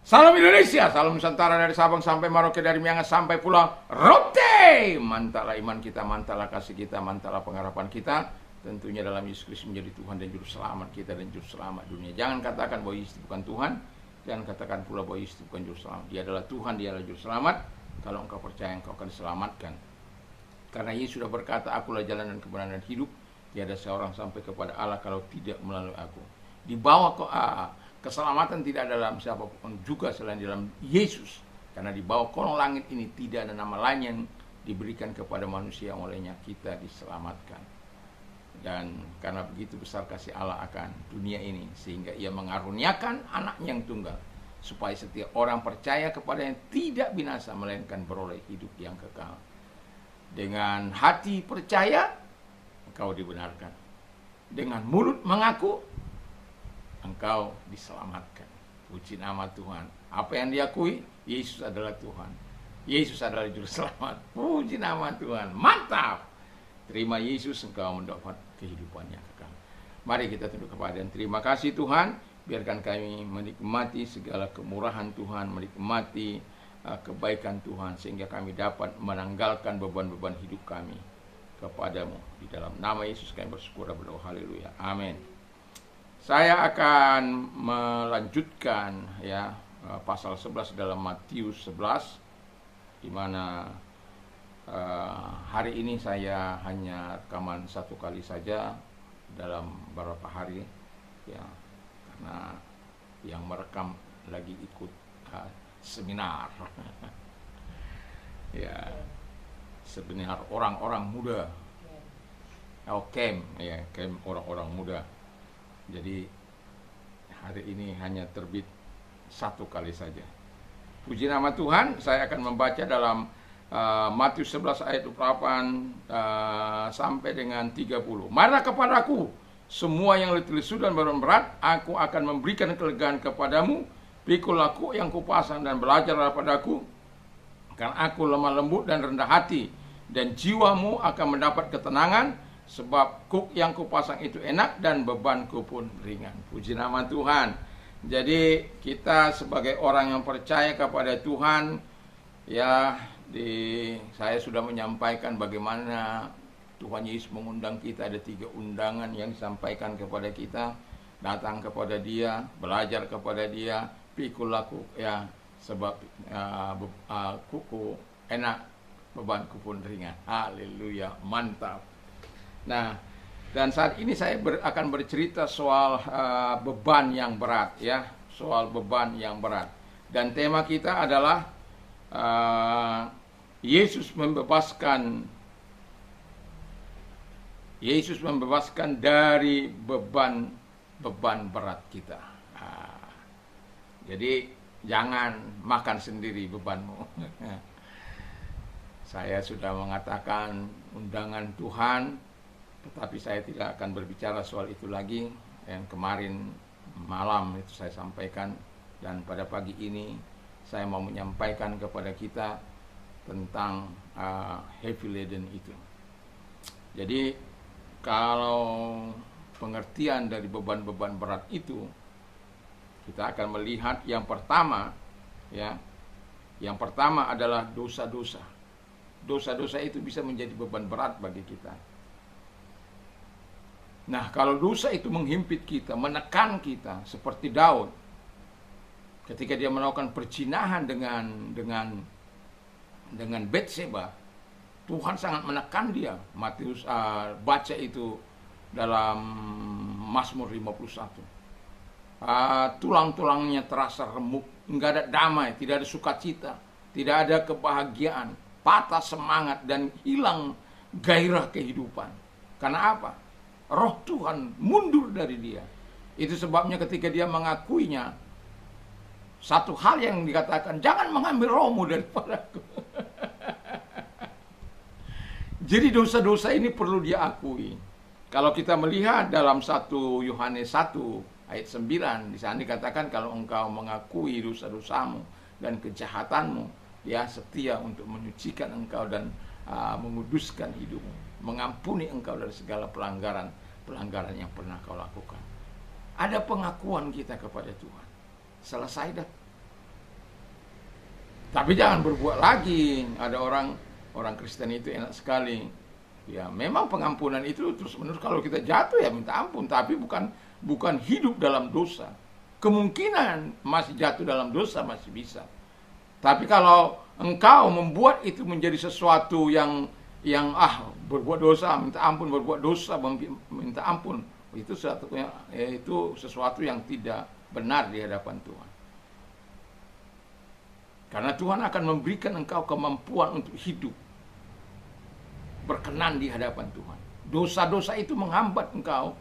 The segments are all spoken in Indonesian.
Salam Indonesia, salam Nusantara dari Sabang sampai Merauke, dari Miangas sampai Pulau Rote. Mantaplah iman kita, mantaplah kasih kita, mantaplah pengharapan kita. Tentunya dalam Yesus Kristus menjadi Tuhan dan Juru Selamat kita dan Juru Selamat dunia. Jangan katakan bahwa Yesus bukan Tuhan. Jangan katakan pula bahwa Yesus bukan Juru Selamat. Dia adalah Tuhan, dia adalah Juru Selamat. Kalau engkau percaya, engkau akan diselamatkan. Karena Yesus sudah berkata, akulah jalan dan kebenaran dan hidup. Tiada seorang sampai kepada Allah kalau tidak melalui aku. Di bawah keselamatan tidak ada dalam siapapun juga selain dalam Yesus. Karena di bawah kolong langit ini tidak ada nama lain yang diberikan kepada manusia, olehnya kita diselamatkan. Dan karena begitu besar kasih Allah akan dunia ini, sehingga ia mengaruniakan anaknya yang tunggal, supaya setiap orang percaya kepadanya tidak binasa, melainkan beroleh hidup yang kekal. Dengan hati percaya, engkau dibenarkan. Dengan mulut mengaku, engkau diselamatkan. Puji nama Tuhan. Apa yang diakui? Yesus adalah Tuhan. Yesus adalah Juru Selamat. Puji nama Tuhan. Mantap. Terima Yesus, engkau mendapat kehidupan yang kekal. Mari kita tunduk kepada dan terima kasih Tuhan. Biarkan kami menikmati segala kemurahan Tuhan, menikmati kebaikan Tuhan, sehingga kami dapat menanggalkan beban-beban hidup kami kepadamu. Di dalam nama Yesus kami bersyukur dan berdoa. Haleluya. Amin. Saya akan melanjutkan pasal 11 dalam Matius 11, di mana hari ini saya hanya rekaman satu kali saja dalam beberapa hari, ya, karena yang merekam lagi ikut seminar ya, seminar orang-orang muda, camp orang-orang muda. Jadi hari ini hanya terbit satu kali saja. Puji nama Tuhan. Saya akan membaca dalam Matius 11 ayat 28 sampai dengan 30. Marilah kepadaku semua yang letih lesu dan beban-berat, aku akan memberikan kelegaan kepadamu. Pikulah aku yang kupasang dan belajar daripadaku, karena aku lemah lembut dan rendah hati, dan jiwamu akan mendapat ketenangan, sebab kuk yang kupasang itu enak dan bebanku pun ringan. Puji nama Tuhan. Jadi kita sebagai orang yang percaya kepada Tuhan, ya, saya sudah menyampaikan bagaimana Tuhan Yesus mengundang kita. Ada 3 undangan yang disampaikan kepada kita. Datang kepada Dia, belajar kepada Dia, pikul laku, ya, sebab kuku enak, bebanku pun ringan. Haleluya, mantap. Nah, dan saat ini saya akan bercerita soal beban yang berat, ya, soal beban yang berat. Dan tema kita adalah Yesus membebaskan dari beban berat kita. Jadi jangan makan sendiri bebanmu. Saya sudah mengatakan undangan Tuhan, tetapi saya tidak akan berbicara soal itu lagi. Yang kemarin malam itu saya sampaikan, dan pada pagi ini saya mau menyampaikan kepada kita tentang heavy laden itu. Jadi kalau pengertian dari beban-beban berat itu, kita akan melihat yang pertama, ya, yang pertama adalah dosa-dosa. Dosa-dosa itu bisa menjadi beban berat bagi kita. Nah, kalau dosa itu menghimpit kita, menekan kita, seperti Daud ketika dia melakukan perzinahan dengan Batseba, Tuhan sangat menekan dia. Matius baca itu dalam Mazmur 51. Tulang-tulangnya terasa remuk, enggak ada damai, tidak ada sukacita, tidak ada kebahagiaan, patah semangat dan hilang gairah kehidupan. Karena apa? Roh Tuhan mundur dari dia. Itu sebabnya ketika dia mengakuinya, satu hal yang dikatakan, jangan mengambil rohmu daripadaku. Jadi dosa-dosa ini perlu dia akui. Kalau kita melihat dalam 1 Yohanes 1 ayat 9, di sana dikatakan kalau engkau mengakui dosa-dosamu dan kejahatanmu, Dia setia untuk menyucikan engkau dan menguduskan hidupmu, mengampuni engkau dari segala pelanggaran yang pernah kau lakukan. Ada pengakuan kita kepada Tuhan. Selesai dah. Tapi jangan berbuat lagi. Ada orang Kristen itu enak sekali. Ya, memang pengampunan itu terus-menerus, kalau kita jatuh ya minta ampun, tapi bukan hidup dalam dosa. Kemungkinan masih jatuh dalam dosa masih bisa. Tapi kalau engkau membuat itu menjadi sesuatu yang berbuat dosa minta ampun, berbuat dosa minta ampun, itu sesuatu yang tidak benar di hadapan Tuhan. Karena Tuhan akan memberikan engkau kemampuan untuk hidup berkenan di hadapan Tuhan. Dosa-dosa itu menghambat engkau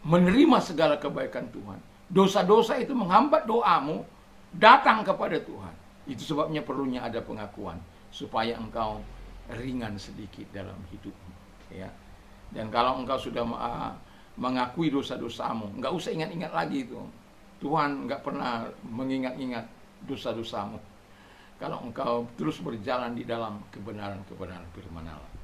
menerima segala kebaikan Tuhan. Dosa-dosa itu menghambat doamu datang kepada Tuhan. Itu sebabnya perlunya ada pengakuan, supaya engkau ringan sedikit dalam hidupmu. Ya. Dan kalau engkau sudah mengakui dosa-dosamu, enggak usah ingat-ingat lagi itu. Tuhan enggak pernah mengingat-ingat dosa-dosamu. Kalau engkau terus berjalan di dalam kebenaran-kebenaran firman Allah.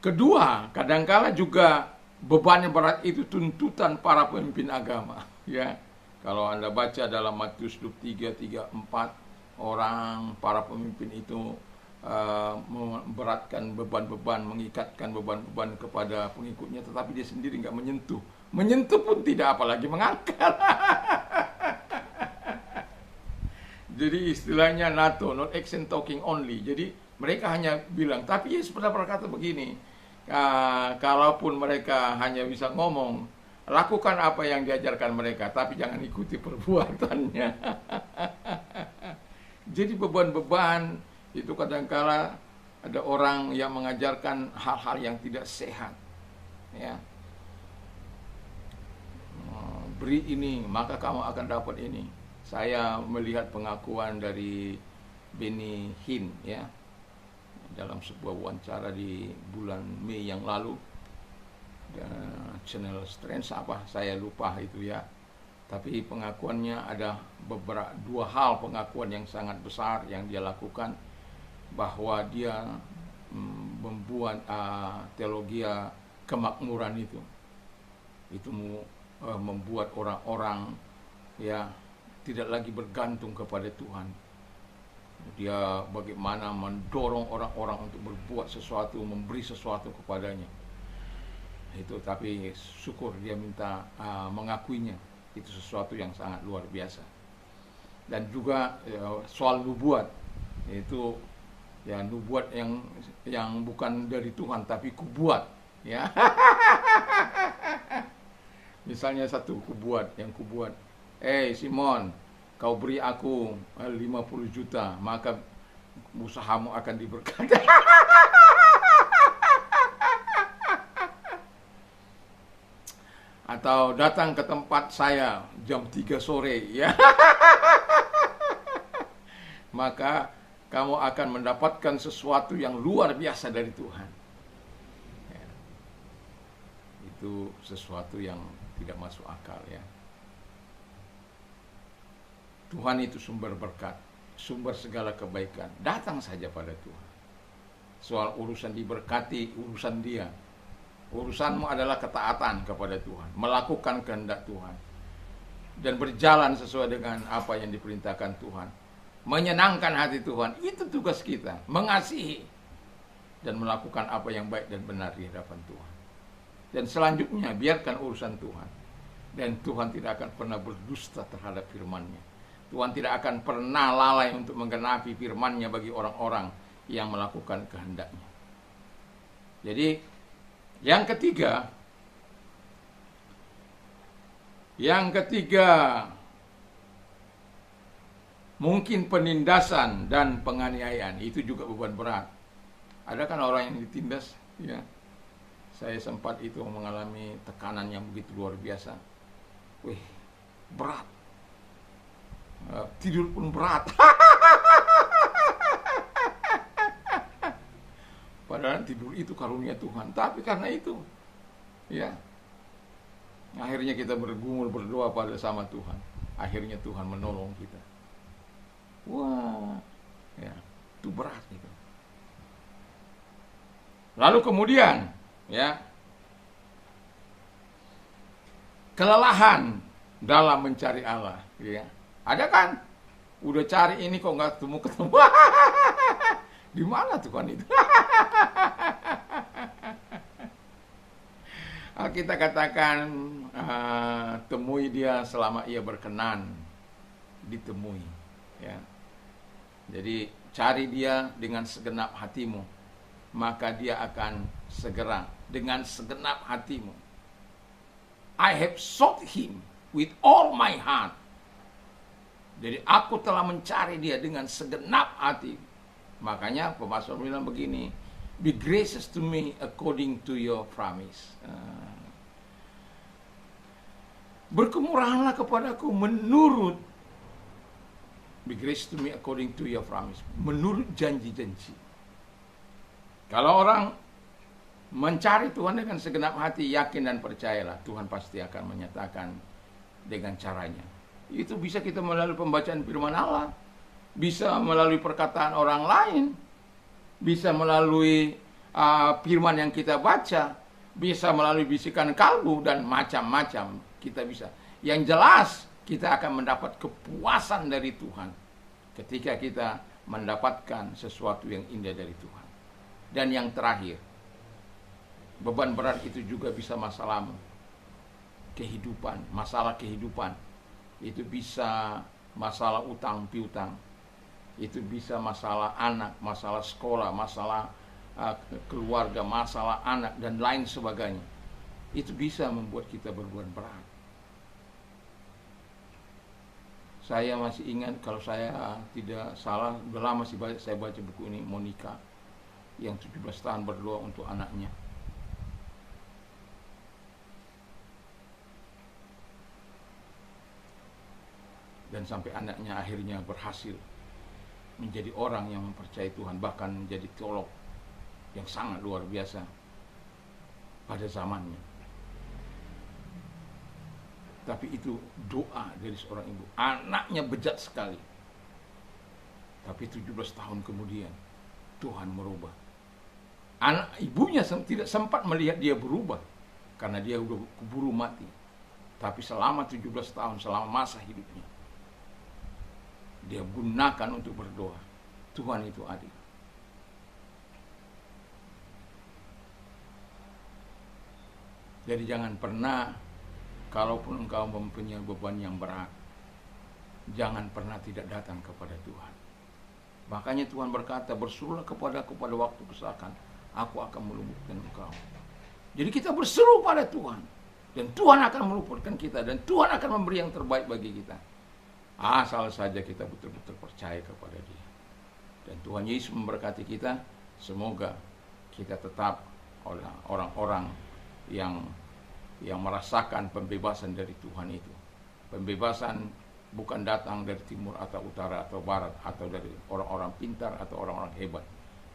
Kedua, kadangkala juga beban yang berat itu tuntutan para pemimpin agama. Ya, kalau Anda baca dalam Matius 23:34, orang para pemimpin itu memberatkan beban-beban, mengikatkan beban-beban kepada pengikutnya, tetapi dia sendiri nggak menyentuh. Menyentuh pun tidak, apalagi mengangkat. Jadi istilahnya NATO, not action talking only. Jadi mereka hanya bilang, tapi Yesus pernah berkata begini, kalaupun mereka hanya bisa ngomong, lakukan apa yang diajarkan mereka, tapi jangan ikuti perbuatannya. Jadi beban-beban itu kadangkala ada orang yang mengajarkan hal-hal yang tidak sehat. Ya. Beri ini, maka kamu akan dapat ini. Saya melihat pengakuan dari Benny Hinn, ya, dalam sebuah wawancara di bulan Mei yang lalu, channel Strength apa saya lupa itu ya. Tapi pengakuannya ada dua hal pengakuan yang sangat besar yang dia lakukan, bahwa dia membuat teologi kemakmuran itu membuat orang-orang ya tidak lagi bergantung kepada Tuhan. Dia bagaimana mendorong orang-orang untuk berbuat sesuatu, memberi sesuatu kepadanya. Itu, tapi syukur dia minta mengakuinya. Itu sesuatu yang sangat luar biasa. Dan juga soal nubuat, itu ya nubuat yang bukan dari Tuhan tapi kubuat, ya. Misalnya satu kubuat, Simon, kau beri aku 50 juta, maka usahamu akan diberkati. Atau datang ke tempat saya jam 3 sore, ya. Maka kamu akan mendapatkan sesuatu yang luar biasa dari Tuhan. Ya. Itu sesuatu yang tidak masuk akal, ya. Tuhan itu sumber berkat, sumber segala kebaikan. Datang saja pada Tuhan. Soal urusan diberkati, urusan dia. Urusanmu adalah ketaatan kepada Tuhan, melakukan kehendak Tuhan, dan berjalan sesuai dengan apa yang diperintahkan Tuhan, menyenangkan hati Tuhan. Itu tugas kita, mengasihi dan melakukan apa yang baik dan benar di hadapan Tuhan. Dan selanjutnya biarkan urusan Tuhan. Dan Tuhan tidak akan pernah berdusta terhadap firman-Nya. Tuhan tidak akan pernah lalai untuk menggenapi firman-Nya bagi orang-orang yang melakukan kehendak-Nya. Jadi yang ketiga, mungkin penindasan dan penganiayaan, itu juga beban berat. Ada kan orang yang ditindas, ya. Saya sempat itu mengalami tekanan yang begitu luar biasa. Wih, berat. Tidur pun berat. Padahal tidur itu karunia Tuhan. Tapi karena itu, ya, akhirnya kita bergumul berdoa pada sama Tuhan. Akhirnya Tuhan menolong kita. Wah, ya, itu berat itu. Lalu kemudian, ya, kelelahan dalam mencari Allah, ya. Ada kan Udah cari ini kok nggak ketemu. Di mana Tuhan itu? Kita katakan temui dia selama ia berkenan ditemui. Ya. Jadi cari dia dengan segenap hatimu, maka dia akan segera dengan segenap hatimu. I have sought him with all my heart. Jadi aku telah mencari dia dengan segenap hati. Makanya pemazmur bilang begini, be gracious to me according to your promise. Berkemurahanlah kepadaku menurut, be gracious to me according to your promise, menurut janji-janji. Kalau orang mencari Tuhan dengan segenap hati, yakin dan percayalah, Tuhan pasti akan menyatakan dengan caranya. Itu bisa kita melalui pembacaan firman Allah, bisa melalui perkataan orang lain, bisa melalui firman yang kita baca, bisa melalui bisikan kalbu, dan macam-macam kita bisa. Yang jelas kita akan mendapat kepuasan dari Tuhan ketika kita mendapatkan sesuatu yang indah dari Tuhan. Dan yang terakhir, beban berat itu juga bisa masalah kehidupan, masalah kehidupan. Itu bisa masalah utang piutang, itu bisa masalah anak, masalah sekolah, masalah keluarga, masalah anak, dan lain sebagainya. Itu bisa membuat kita berbeban berat. Saya masih ingat, kalau saya tidak salah, udah lama sih saya baca buku ini, Monica, yang 17 tahun berdoa untuk anaknya. Dan sampai anaknya akhirnya berhasil menjadi orang yang mempercayai Tuhan, bahkan menjadi teolog yang sangat luar biasa pada zamannya. Tapi itu doa dari seorang ibu. Anaknya bejat sekali, tapi 17 tahun kemudian Tuhan merubah. Anak ibunya tidak sempat melihat dia berubah karena dia udah keburu mati. Tapi selama 17 tahun, selama masa hidupnya, dia gunakan untuk berdoa. Tuhan itu adil. Jadi jangan pernah, kalaupun engkau mempunyai beban yang berat, jangan pernah tidak datang kepada Tuhan. Makanya Tuhan berkata, berserulah kepadaku pada waktu kesakan, aku akan meluputkan engkau. Jadi kita berseru pada Tuhan, dan Tuhan akan meluputkan kita, dan Tuhan akan memberi yang terbaik bagi kita. Asal saja kita betul-betul percaya kepada Dia. Dan Tuhan Yesus memberkati kita. Semoga kita tetap orang-orang yang merasakan pembebasan dari Tuhan itu. Pembebasan bukan datang dari timur atau utara atau barat, atau dari orang-orang pintar atau orang-orang hebat.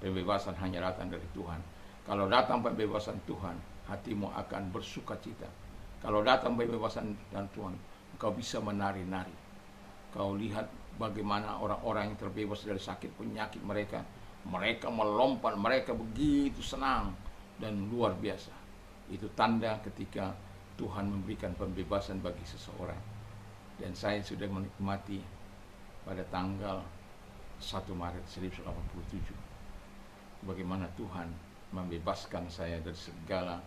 Pembebasan hanya datang dari Tuhan. Kalau datang pembebasan Tuhan, hatimu akan bersuka cita. Kalau datang pembebasan dan Tuhan, engkau bisa menari-nari. Kau lihat bagaimana orang-orang yang terbebas dari sakit penyakit mereka melompat, mereka begitu senang dan luar biasa. Itu tanda ketika Tuhan memberikan pembebasan bagi seseorang. Dan saya sudah menikmati pada tanggal 1 Maret 1987 bagaimana Tuhan membebaskan saya dari segala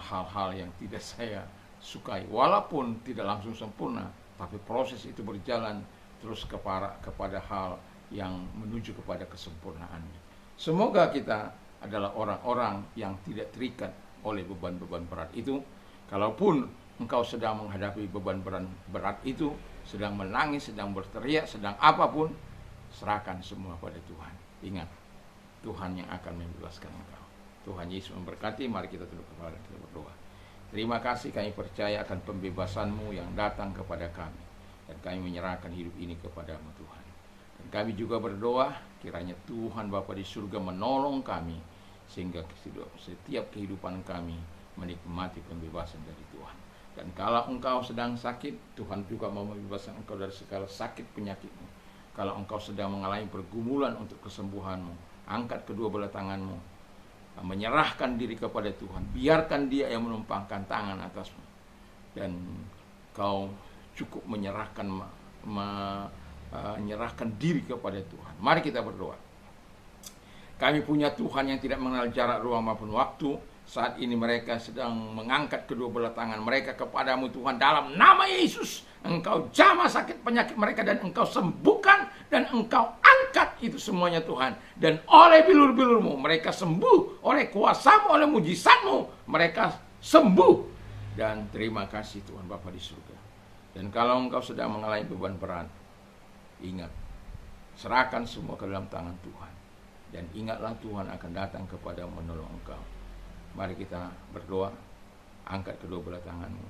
hal-hal yang tidak saya sukai. Walaupun tidak langsung sempurna, tapi proses itu berjalan terus kepada hal yang menuju kepada kesempurnaannya. Semoga kita adalah orang-orang yang tidak terikat oleh beban-beban berat itu. Kalaupun engkau sedang menghadapi beban berat itu, sedang menangis, sedang berteriak, sedang apapun, serahkan semua pada Tuhan. Ingat, Tuhan yang akan membebaskan engkau. Tuhan Yesus memberkati. Mari kita tunduk kepala dan kita berdoa. Terima kasih, kami percaya akan pembebasan-Mu yang datang kepada kami. Dan kami menyerahkan hidup ini kepada-Mu Tuhan. Dan kami juga berdoa, kiranya Tuhan Bapa di surga menolong kami, sehingga setiap kehidupan kami menikmati pembebasan dari Tuhan. Dan kalau engkau sedang sakit, Tuhan juga mau membebaskan engkau dari segala sakit penyakitmu. Kalau engkau sedang mengalami pergumulan untuk kesembuhanmu, angkat kedua belah tanganmu, menyerahkan diri kepada Tuhan. Biarkan Dia yang menumpangkan tangan atasmu. Dan kau cukup menyerahkan menyerahkan diri kepada Tuhan. Mari kita berdoa. Kami punya Tuhan yang tidak mengenal jarak, ruang maupun waktu. Saat ini mereka sedang mengangkat kedua belah tangan mereka kepadamu Tuhan. Dalam nama Yesus, Engkau jamah sakit penyakit mereka dan Engkau sembuhkan dan Engkau angkat itu semuanya Tuhan. Dan oleh bilur-bilur-Mu mereka sembuh, oleh kuasa-Mu, oleh mujizat-Mu mereka sembuh. Dan terima kasih Tuhan Bapa di surga. Dan kalau Engkau sedang mengalami beban berat, ingat, serahkan semua ke dalam tangan Tuhan. Dan ingatlah Tuhan akan datang kepada menolong engkau. Mari kita berdoa. Angkat kedua belah tanganmu,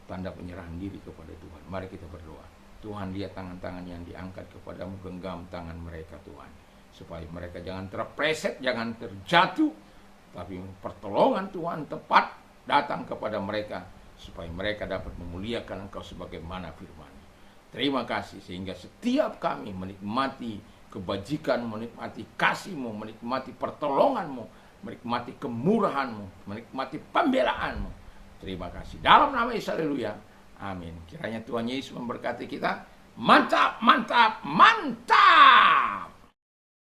tanda penyerahan diri kepada Tuhan. Mari kita berdoa. Tuhan, lihat tangan-tangan yang diangkat kepadamu, genggam tangan mereka Tuhan, supaya mereka jangan terpleset, jangan terjatuh, tapi pertolongan Tuhan tepat datang kepada mereka, supaya mereka dapat memuliakan Engkau sebagaimana firman. Terima kasih sehingga setiap kami menikmati kebajikan, menikmati kasih-Mu, menikmati pertolongan-Mu, menikmati kemurahan-Mu, menikmati pembelaan-Mu. Terima kasih. Dalam nama Yesus, haleluya. Amin. Kiranya Tuhan Yesus memberkati kita. Mantap, mantap, mantap.